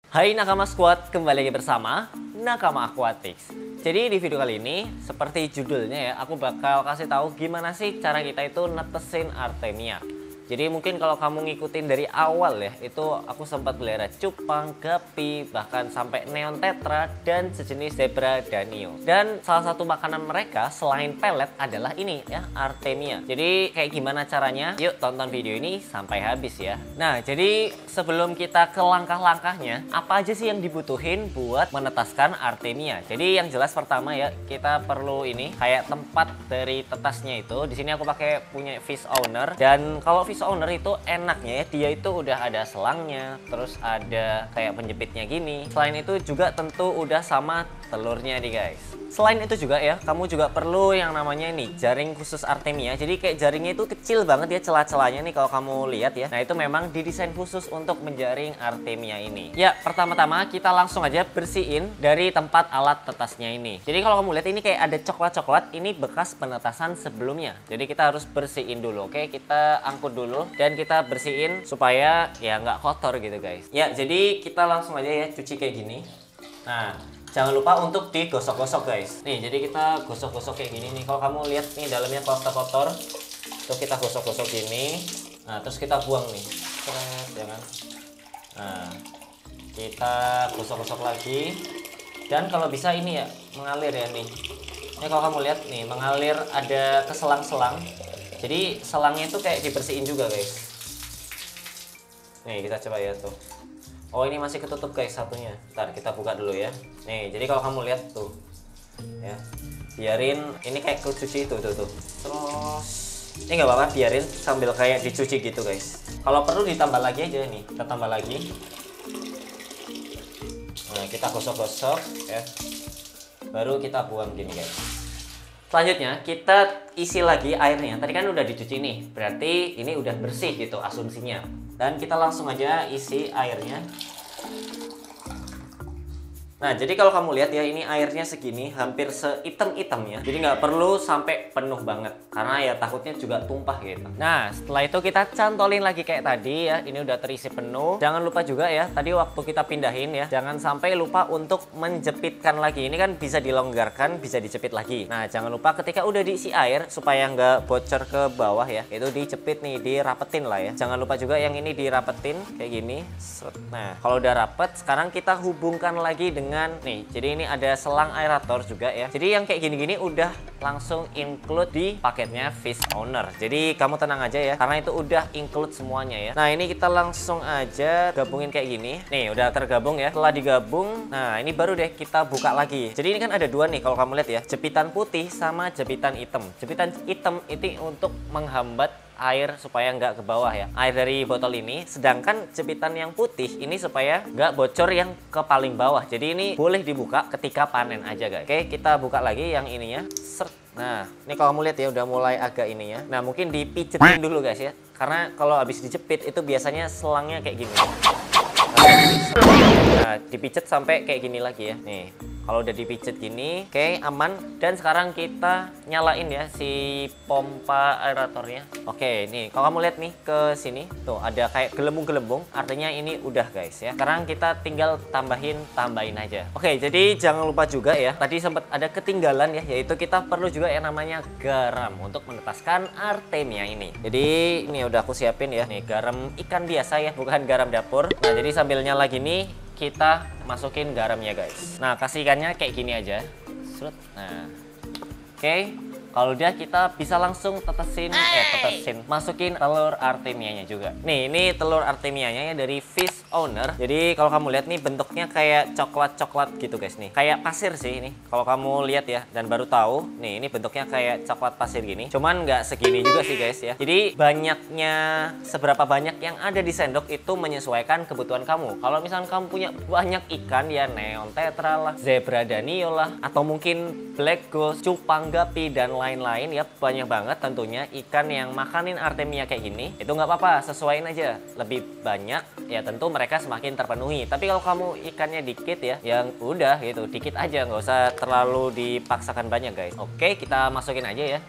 Hai Nakama Squad, kembali lagi bersama Nakama Aquatics. Jadi di video kali ini, seperti judulnya ya, aku bakal kasih tahu gimana sih cara kita itu netesin Artemia. Jadi mungkin kalau kamu ngikutin dari awal ya, itu aku sempat pelihara cupang, gapi, bahkan sampai neon tetra dan sejenis zebra danio. Dan salah satu makanan mereka selain pelet adalah ini ya, Artemia. Jadi kayak gimana caranya? Yuk tonton video ini sampai habis ya. Nah, jadi sebelum kita ke langkah-langkahnya, apa aja sih yang dibutuhin buat menetaskan Artemia? Jadi yang jelas pertama ya, kita perlu ini kayak tempat dari tetasnya itu. Di sini aku pakai punya fish owner, dan kalau fish owner itu enaknya ya, dia itu udah ada selangnya, terus ada kayak penjepitnya gini. Selain itu juga tentu udah sama telurnya nih guys. Selain itu juga ya, kamu juga perlu yang namanya ini jaring khusus Artemia. Jadi kayak jaringnya itu kecil banget ya, celah-celahnya nih kalau kamu lihat ya. Nah itu memang didesain khusus untuk menjaring Artemia ini. Ya pertama-tama kita langsung aja bersihin dari tempat alat tetasnya ini. Jadi kalau kamu lihat ini kayak ada coklat-coklat, ini bekas penetasan sebelumnya. Jadi kita harus bersihin dulu. Oke, kita angkut dulu dan kita bersihin supaya ya nggak kotor gitu guys. Ya jadi kita langsung aja ya cuci kayak gini. Nah jangan lupa untuk digosok-gosok guys. Nih jadi kita gosok-gosok kayak gini nih. Kalau kamu lihat nih dalamnya kotor-kotor, tuh kita gosok-gosok gini. Nah terus kita buang nih. Ya kan? Nah kita gosok-gosok lagi. Dan kalau bisa ini ya mengalir ya nih. Ini kalau kamu lihat nih mengalir ada ke selang-selang. Jadi selangnya itu kayak dibersihin juga guys. Nih kita coba ya tuh. Oh ini masih ketutup guys satunya. Ntar kita buka dulu ya. Nih jadi kalau kamu lihat tuh ya, biarin ini kayak kucuci itu tuh. Terus ini nggak apa-apa, biarin sambil kayak dicuci gitu guys. Kalau perlu ditambah lagi aja nih, kita tambah lagi. Nah kita gosok-gosok ya, baru kita buang gini guys. Selanjutnya kita isi lagi airnya. Tadi kan udah dicuci nih, berarti ini udah bersih gitu asumsinya. Dan kita langsung aja isi airnya. Nah jadi kalau kamu lihat ya, ini airnya segini, hampir sehitam-hitamnya. Jadi nggak perlu sampai penuh banget, karena ya takutnya juga tumpah gitu. Nah setelah itu kita cantolin lagi kayak tadi ya, ini udah terisi penuh. Jangan lupa juga ya, tadi waktu kita pindahin ya, jangan sampai lupa untuk menjepitkan lagi. Ini kan bisa dilonggarkan, bisa dijepit lagi. Nah jangan lupa ketika udah diisi air, supaya nggak bocor ke bawah ya, itu dijepit nih, dirapetin lah ya. Jangan lupa juga yang ini dirapetin kayak gini. Nah kalau udah rapet, sekarang kita hubungkan lagi dengan nih, jadi ini ada selang aerator juga ya. Jadi yang kayak gini-gini udah langsung include di paketnya fish owner. Jadi kamu tenang aja ya, karena itu udah include semuanya ya. Nah ini kita langsung aja gabungin kayak gini. Nih udah tergabung ya. Setelah digabung, nah ini baru deh kita buka lagi. Jadi ini kan ada dua nih kalau kamu lihat ya, jepitan putih sama jepitan hitam. Jepitan hitam itu untuk menghambat air supaya nggak ke bawah ya, air dari botol ini. Sedangkan jepitan yang putih ini supaya nggak bocor yang ke paling bawah. Jadi ini boleh dibuka ketika panen aja guys. Oke kita buka lagi yang ininya. Nah ini kalau kamu lihat ya udah mulai agak ini ya. Nah mungkin dipijetin dulu guys ya, karena kalau habis dijepit itu biasanya selangnya kayak gini. Nah dipijet sampai kayak gini lagi ya. Nih kalau udah dipijet gini, oke aman. Dan sekarang kita nyalain ya si pompa aeratornya. Oke nih kalau kamu lihat nih ke sini tuh ada kayak gelembung-gelembung, artinya ini udah guys ya. Sekarang kita tinggal tambahin aja. Oke jadi jangan lupa juga ya, tadi sempat ada ketinggalan ya, yaitu kita perlu juga yang namanya garam untuk menetaskan Artemia ini. Jadi ini udah aku siapin ya, nih garam ikan biasa ya, bukan garam dapur. Nah jadi sambil nyala gini kita masukin garamnya guys. Nah kasih ikannya kayak gini aja. Nah oke, kalau udah kita bisa langsung tetesin, masukin telur Artemianya juga. Nih ini telur Artemianya ya dari fish owner. Jadi kalau kamu lihat nih bentuknya kayak coklat-coklat gitu guys nih. Kayak pasir sih ini. Kalau kamu lihat ya dan baru tahu, nih ini bentuknya kayak coklat pasir gini. Cuman nggak segini juga sih guys ya. Jadi banyaknya, seberapa banyak yang ada di sendok itu menyesuaikan kebutuhan kamu. Kalau misalnya kamu punya banyak ikan ya, neon tetra lah, zebra danio lah, atau mungkin black ghost, cupang, gapi dan lain-lain ya, banyak banget tentunya ikan yang makanin Artemia kayak gini. Itu nggak apa-apa, sesuaiin aja. Lebih banyak ya tentu mereka semakin terpenuhi. Tapi kalau kamu ikannya dikit ya, yang udah gitu, dikit aja, nggak usah terlalu dipaksakan banyak guys. Oke kita masukin aja ya.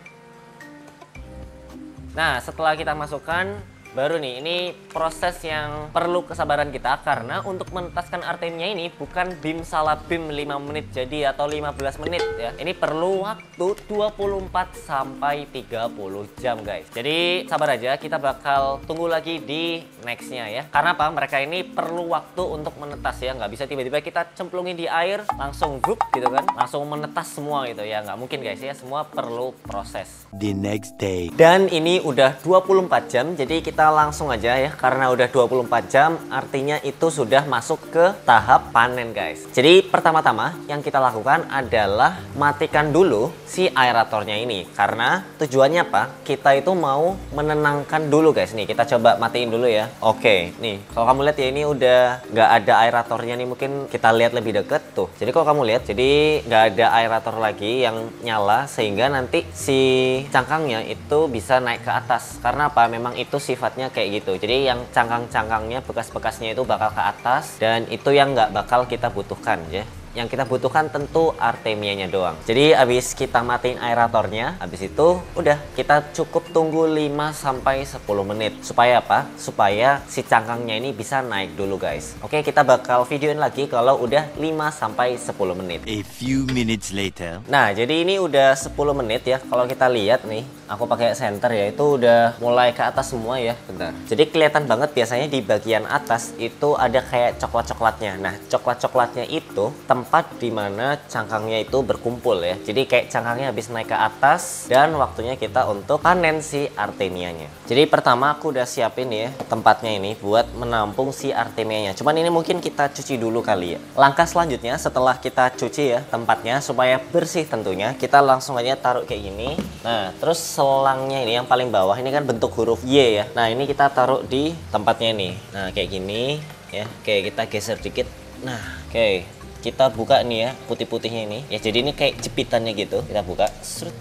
Nah setelah kita masukkan, Baru nih, ini proses yang perlu kesabaran kita karena untuk menetaskan artemia ini bukan bim salah bim 5 menit jadi atau 15 menit ya. Ini perlu waktu 24 sampai 30 jam guys. Jadi sabar aja, kita bakal tunggu lagi di nextnya ya. Karena apa? Mereka ini perlu waktu untuk menetas ya. Nggak bisa tiba-tiba kita cemplungin di air langsung vup gitu kan. Langsung menetas semua gitu ya. Nggak mungkin guys ya. Semua perlu proses. The next day. Dan ini udah 24 jam. Jadi kita langsung aja ya, karena udah 24 jam artinya itu sudah masuk ke tahap panen guys. Jadi pertama-tama yang kita lakukan adalah matikan dulu si aeratornya ini, karena tujuannya apa? Kita itu mau menenangkan dulu guys. Nih kita coba matiin dulu ya. Oke nih kalau kamu lihat ya, ini udah nggak ada aeratornya nih. Mungkin kita lihat lebih deket tuh. Jadi kalau kamu lihat, jadi nggak ada aerator lagi yang nyala, sehingga nanti si cangkangnya itu bisa naik ke atas. Karena apa? Memang itu sifatnya kayak gitu. Jadi yang cangkang-cangkangnya, bekas-bekasnya itu bakal ke atas, dan itu yang nggak bakal kita butuhkan ya. Yang kita butuhkan tentu artemianya doang. Jadi habis kita matiin aeratornya, habis itu udah kita cukup tunggu 5 sampai 10 menit. Supaya apa? Supaya si cangkangnya ini bisa naik dulu guys. Oke, kita bakal videoin lagi kalau udah 5 sampai 10 menit. A few minutes later. Nah, jadi ini udah 10 menit ya. Kalau kita lihat nih, aku pakai senter ya, itu udah mulai ke atas semua ya. Bentar. Jadi kelihatan banget biasanya di bagian atas itu ada kayak coklat-coklatnya. Nah, coklat-coklatnya itu tempat dimana cangkangnya itu berkumpul ya. Jadi kayak cangkangnya habis naik ke atas dan waktunya kita untuk panen si artemianya. Jadi pertama aku udah siapin ya tempatnya ini buat menampung si artemianya. Cuman ini mungkin kita cuci dulu kali ya. Langkah selanjutnya setelah kita cuci ya tempatnya supaya bersih tentunya, kita langsung aja taruh kayak gini. Nah, terus selangnya ini yang paling bawah ini kan bentuk huruf Y ya. Nah, ini kita taruh di tempatnya nih. Nah, kayak gini ya. Oke, kita geser dikit. Nah, oke. Kita buka nih ya, putih-putihnya ini ya, jadi ini kayak jepitannya gitu. Kita buka, serut.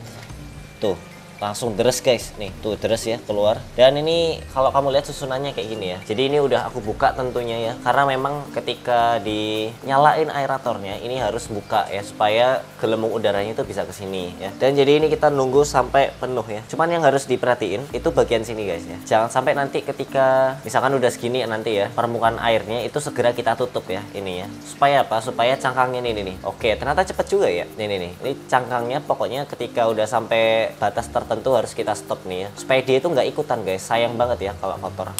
Tuh langsung deres guys, nih tuh deres ya keluar. Dan ini kalau kamu lihat susunannya kayak gini ya. Jadi ini udah aku buka tentunya ya, karena memang ketika dinyalain aeratornya ini harus buka ya, supaya gelembung udaranya itu bisa ke sini ya. Dan jadi ini kita nunggu sampai penuh ya. Cuman yang harus diperhatiin itu bagian sini guys ya. Jangan sampai nanti ketika misalkan udah segini nanti ya, permukaan airnya itu segera kita tutup ya ini ya. Supaya apa? Supaya cangkangnya ini nih. Oke, ternyata cepet juga ya. Nih. Ini cangkangnya pokoknya ketika udah sampai batas tertentu harus kita stop nih ya, supaya dia itu nggak ikutan guys. Sayang banget ya kalau kotor.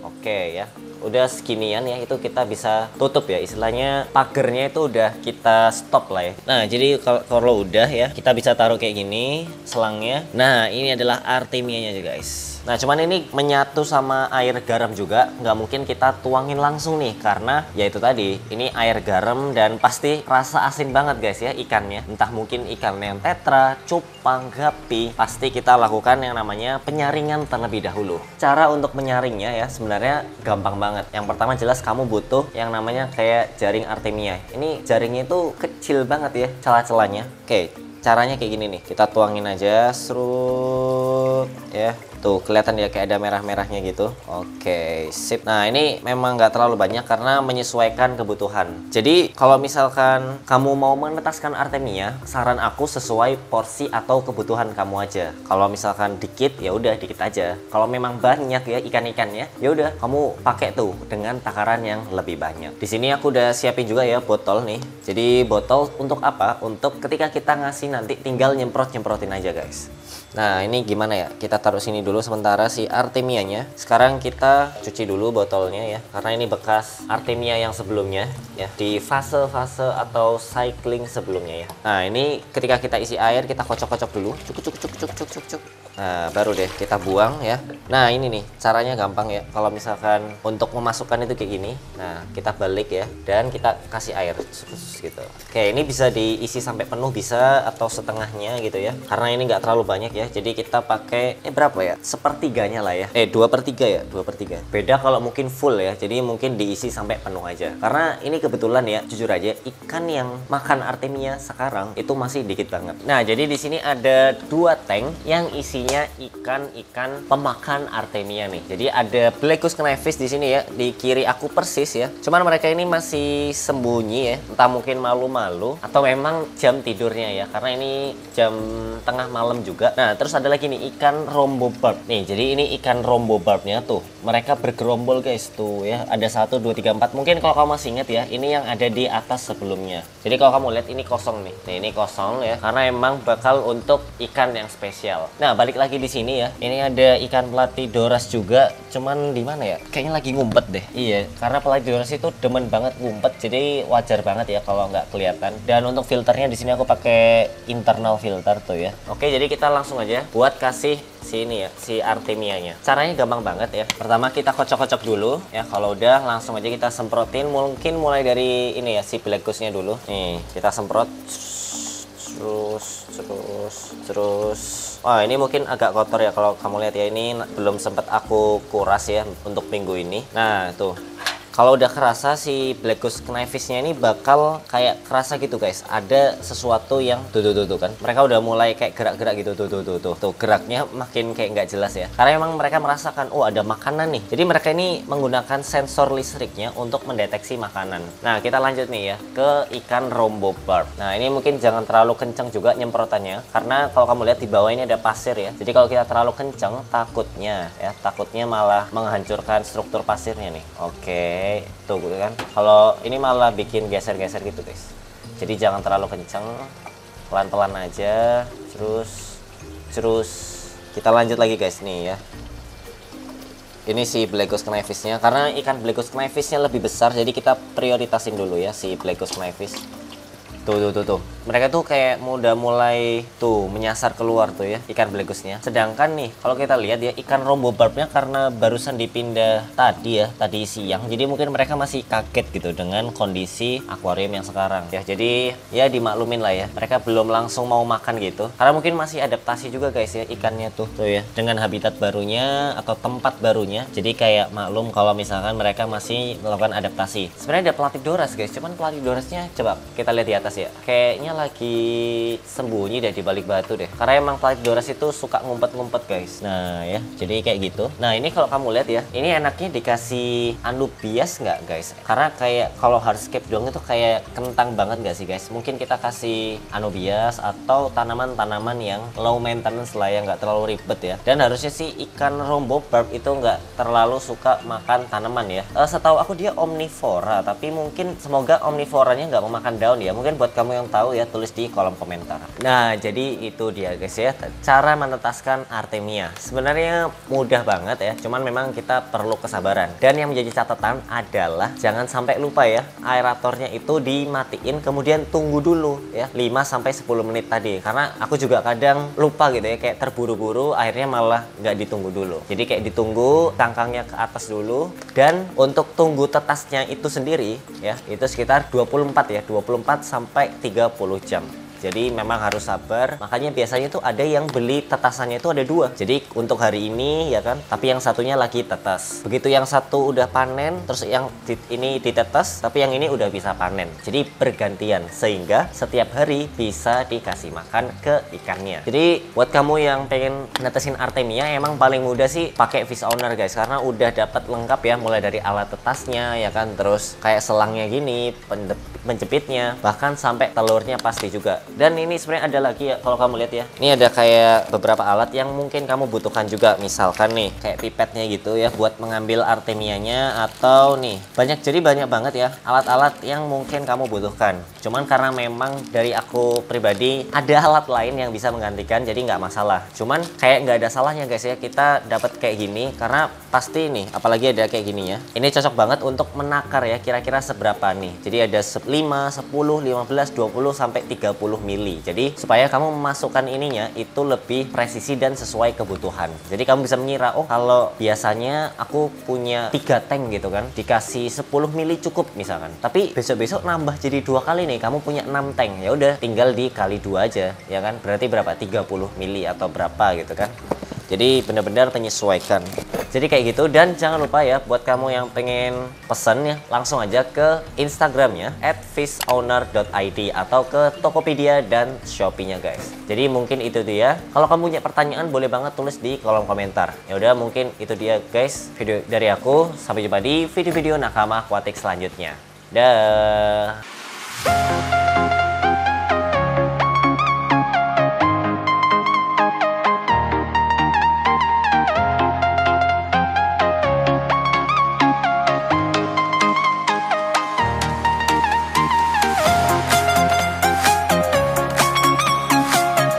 Oke ya, udah seginian ya, itu kita bisa tutup ya, istilahnya pagernya itu udah kita stop lah ya. Nah, jadi kalau udah ya, kita bisa taruh kayak gini selangnya. Nah, ini adalah artemianya aja guys. Nah, cuman ini menyatu sama air garam juga, nggak mungkin kita tuangin langsung nih, karena ya itu tadi, ini air garam dan pasti rasa asin banget guys ya ikannya. Entah mungkin ikan yang tetra, cupang, gapi, pasti kita lakukan yang namanya penyaringan terlebih dahulu. Cara untuk menyaringnya ya sebenarnya gampang banget. Yang pertama jelas kamu butuh yang namanya kayak jaring artemia. Ini jaringnya itu kecil banget ya celah-celahnya. Oke, caranya kayak gini nih, kita tuangin aja, serut ya. Tuh kelihatan ya kayak ada merah-merahnya gitu. Oke, sip. Nah, ini memang nggak terlalu banyak karena menyesuaikan kebutuhan. Jadi kalau misalkan kamu mau menetaskan artemia, saran aku sesuai porsi atau kebutuhan kamu aja. Kalau misalkan dikit ya udah dikit aja. Kalau memang banyak ya ikan-ikannya, ya udah kamu pakai tuh dengan takaran yang lebih banyak. Di sini aku udah siapin juga ya botol nih. Jadi botol untuk apa? Untuk ketika kita ngasih nanti tinggal nyemprotin aja guys. Nah, ini gimana ya? Kita taruh sini dulu sementara si artemianya. Sekarang kita cuci dulu botolnya ya, karena ini bekas artemia yang sebelumnya ya, di fase-fase atau cycling sebelumnya ya. Nah, ini ketika kita isi air kita kocok-kocok dulu. Cuk. Nah, baru deh kita buang ya. Nah, ini nih caranya gampang ya. Kalau misalkan untuk memasukkan itu kayak gini. Nah, kita balik ya dan kita kasih air gitu. Oke, ini bisa diisi sampai penuh bisa, atau setengahnya gitu ya. Karena ini nggak terlalu banyak ya. Jadi kita pakai berapa ya? Sepertiganya lah ya. 2/3 ya, 2/3. Beda kalau mungkin full ya. Jadi mungkin diisi sampai penuh aja. Karena ini kebetulan ya, jujur aja ikan yang makan artemia sekarang itu masih dikit banget. Nah, jadi di sini ada 2 tank yang isinya ikan-ikan pemakan artemia nih. Jadi ada Blackus Knifefish di sini ya, di kiri aku persis ya. Cuman mereka ini masih sembunyi ya. Entah mungkin malu-malu atau memang jam tidurnya ya. Karena ini jam tengah malam juga. Nah, Nah, terus ada lagi nih ikan rombo barb. Nih, jadi ini ikan rombo barbnya tuh. Mereka bergerombol guys tuh ya. Ada 1, 2, 3, 4. Mungkin kalau kamu masih ingat ya, ini yang ada di atas sebelumnya. Jadi kalau kamu lihat ini kosong nih. Nih, ini kosong ya. Karena emang bakal untuk ikan yang spesial. Nah, balik lagi di sini ya. Ini ada ikan Platydoras juga. Cuman di mana ya? Kayaknya lagi ngumpet deh. Iya, karena Platydoras itu demen banget ngumpet. Jadi wajar banget ya kalau nggak kelihatan. Dan untuk filternya di sini aku pakai internal filter tuh ya. Oke, jadi kita langsung aja buat kasih sini ya, si Artemia-nya. Caranya gampang banget ya. Pertama kita kocok-kocok dulu ya. Kalau udah langsung aja kita semprotin. Mungkin mulai dari ini ya, si black ghost-nya dulu. Nih, kita semprot. Terus. Wah, ini mungkin agak kotor ya kalau kamu lihat ya. Ini belum sempat aku kuras ya untuk minggu ini. Nah, tuh. Kalau udah kerasa si black ghost knifefish-nya ini bakal kayak kerasa gitu guys. Ada sesuatu yang tuh kan. Mereka udah mulai kayak gerak-gerak gitu tuh. Geraknya makin kayak nggak jelas ya. Karena emang mereka merasakan oh ada makanan nih. Jadi mereka ini menggunakan sensor listriknya untuk mendeteksi makanan. Nah, kita lanjut nih ya ke ikan rombo barb. Nah, ini mungkin jangan terlalu kencang juga nyemprotannya karena kalau kamu lihat di bawah ini ada pasir ya. Jadi kalau kita terlalu kencang takutnya malah menghancurkan struktur pasirnya nih. Oke. Tuh kan, kalau ini malah bikin geser-geser gitu guys. Jadi jangan terlalu kencang, pelan-pelan aja. Terus kita lanjut lagi guys nih ya. Ini si black ghost knifefish-nya, karena ikan black ghost knifefish-nya lebih besar, jadi kita prioritasin dulu ya si black ghost knifefish. Tuh. Mereka tuh kayak udah mulai tuh menyasar keluar tuh ya ikan black ghost-nya. Sedangkan nih kalau kita lihat ya ikan rombo barbnya karena barusan dipindah tadi siang. Jadi mungkin mereka masih kaget gitu dengan kondisi akuarium yang sekarang ya. Jadi ya dimaklumin lah ya. Mereka belum langsung mau makan gitu. Karena mungkin masih adaptasi juga guys ya ikannya tuh ya dengan habitat barunya atau tempat barunya. Jadi kayak maklum kalau misalkan mereka masih melakukan adaptasi. Sebenarnya ada Platydoras guys. Cuman Platydorasnya coba kita lihat di atas ya, kayaknya lagi sembunyi deh di balik batu deh, karena emang Platydoras itu suka ngumpet-ngumpet guys. Nah ya, jadi kayak gitu. Nah ini kalau kamu lihat ya, ini enaknya dikasih anubias nggak guys, karena kayak kalau hardscape doang itu kayak kentang banget nggak sih guys. Mungkin kita kasih anubias atau tanaman-tanaman yang low maintenance lah, yang nggak terlalu ribet ya. Dan harusnya sih ikan rombo barb itu nggak terlalu suka makan tanaman ya. Setahu aku dia omnivora, tapi mungkin semoga omnivoranya nggak memakan daun ya. Mungkin buat kamu yang tahu ya, tulis di kolom komentar. Nah, jadi itu dia guys ya, cara menetaskan Artemia. Sebenarnya mudah banget ya, cuman memang kita perlu kesabaran. Dan yang menjadi catatan adalah jangan sampai lupa ya, aeratornya itu dimatiin kemudian tunggu dulu ya 5-10 menit tadi. Karena aku juga kadang lupa gitu ya, kayak terburu-buru akhirnya malah nggak ditunggu dulu. Jadi kayak ditunggu tangkangnya ke atas dulu. Dan untuk tunggu tetasnya itu sendiri ya, itu sekitar 24 sampai 30 jam. Jadi memang harus sabar. Makanya biasanya tuh ada yang beli tetasannya itu ada 2. Jadi untuk hari ini ya kan, tapi yang satunya lagi tetas. Begitu yang satu udah panen, terus yang ini ditetes, tapi yang ini udah bisa panen. Jadi bergantian sehingga setiap hari bisa dikasih makan ke ikannya. Jadi buat kamu yang pengen netesin Artemia, emang paling mudah sih pakai fish owner guys, karena udah dapat lengkap ya, mulai dari alat tetasnya ya kan, terus kayak selangnya gini, penjepitnya, bahkan sampai telurnya pasti juga. Dan ini sebenarnya ada lagi ya, kalau kamu lihat ya, ini ada kayak beberapa alat yang mungkin kamu butuhkan juga. Misalkan nih kayak pipetnya gitu ya, buat mengambil Artemianya, atau nih jadi banyak banget ya alat-alat yang mungkin kamu butuhkan. Cuman karena memang dari aku pribadi ada alat lain yang bisa menggantikan, jadi nggak masalah. Cuman kayak nggak ada salahnya guys ya kita dapat kayak gini, karena pasti nih apalagi ada kayak gini ya, ini cocok banget untuk menakar ya kira-kira seberapa nih. Jadi ada 5, 10, 15, 20 sampai 30 mili. Jadi supaya kamu memasukkan ininya itu lebih presisi dan sesuai kebutuhan. Jadi kamu bisa mengira, oh kalau biasanya aku punya 3 tank gitu kan, dikasih 10 mili cukup misalkan. Tapi besok-besok nambah jadi 2 kali nih, kamu punya 6 tank. Ya udah tinggal dikali 2 aja ya kan. Berarti berapa? 30 mili atau berapa gitu kan. Jadi benar-benar menyesuaikan. Jadi kayak gitu. Dan jangan lupa ya, buat kamu yang pengen pesen ya, langsung aja ke Instagramnya @fishowner.id atau ke Tokopedia dan Shopee-nya guys. Jadi mungkin itu dia. Kalau kamu punya pertanyaan boleh banget tulis di kolom komentar. Ya udah, mungkin itu dia guys video dari aku. Sampai jumpa di video-video nakama aquatic selanjutnya. Dah.